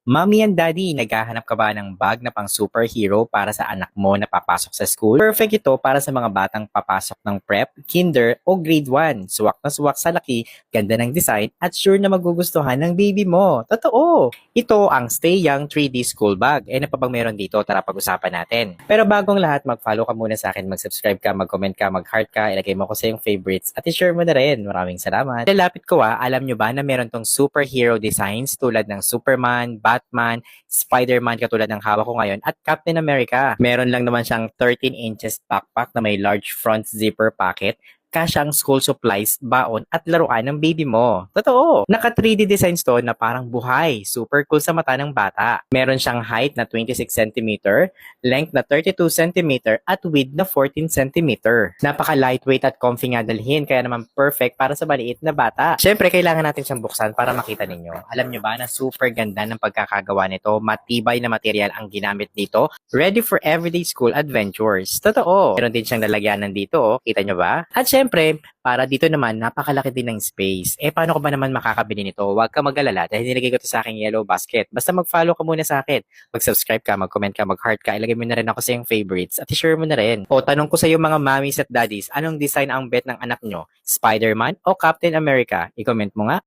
Mommy and Daddy, naghahanap ka ba ng bag na pang superhero para sa anak mo na papasok sa school? Perfect ito para sa mga batang papasok ng prep, kinder o grade 1. Suwak na suwak sa laki, ganda ng design at sure na magugustuhan ng baby mo. Totoo! Ito ang Stay Young 3D School Bag. Ano pa bang meron dito? Tara pag-usapan natin. Pero bagong lahat, mag-follow ka muna sa akin, mag-subscribe ka, mag-comment ka, mag-heart ka, ilagay mo ko sa yung favorites at i-share mo na rin. Maraming salamat. Lalapit ko alam nyo ba na meron tong superhero designs tulad ng Superman, Batman, Spider-Man katulad ng hawak ko ngayon at Captain America. Meron lang naman siyang 13 inches backpack na may large front zipper pocket, kasyang school supplies, baon at laruan ng baby mo. Totoo! Naka 3D designs to na parang buhay. Super cool sa mata ng bata. Meron siyang height na 26 cm, length na 32 cm at width na 14 cm. Napaka lightweight at comfy nga dalhin kaya naman perfect para sa maliit na bata. Syempre kailangan natin siyang buksan para makita ninyo. Alam nyo ba na super ganda ng pagkakagawa nito? Matibay na material ang ginamit dito. Ready for everyday school adventures. Totoo! Meron din siyang lalagyanan dito. Kita nyo ba? At syempre, para dito naman, napakalaki din ng space. Paano ko ba naman makakabili nito? Huwag ka mag-alala dahil nilagay ko to sa aking yellow basket. Basta mag-follow ka muna sa akin. Mag-subscribe ka, mag-comment ka, mag-heart ka. Ilagay mo na rin ako sa yung favorites at i-share mo na rin. O, tanong ko sa iyo mga mommies at daddies, anong design ang bet ng anak nyo? Spider-Man o Captain America? I-comment mo nga.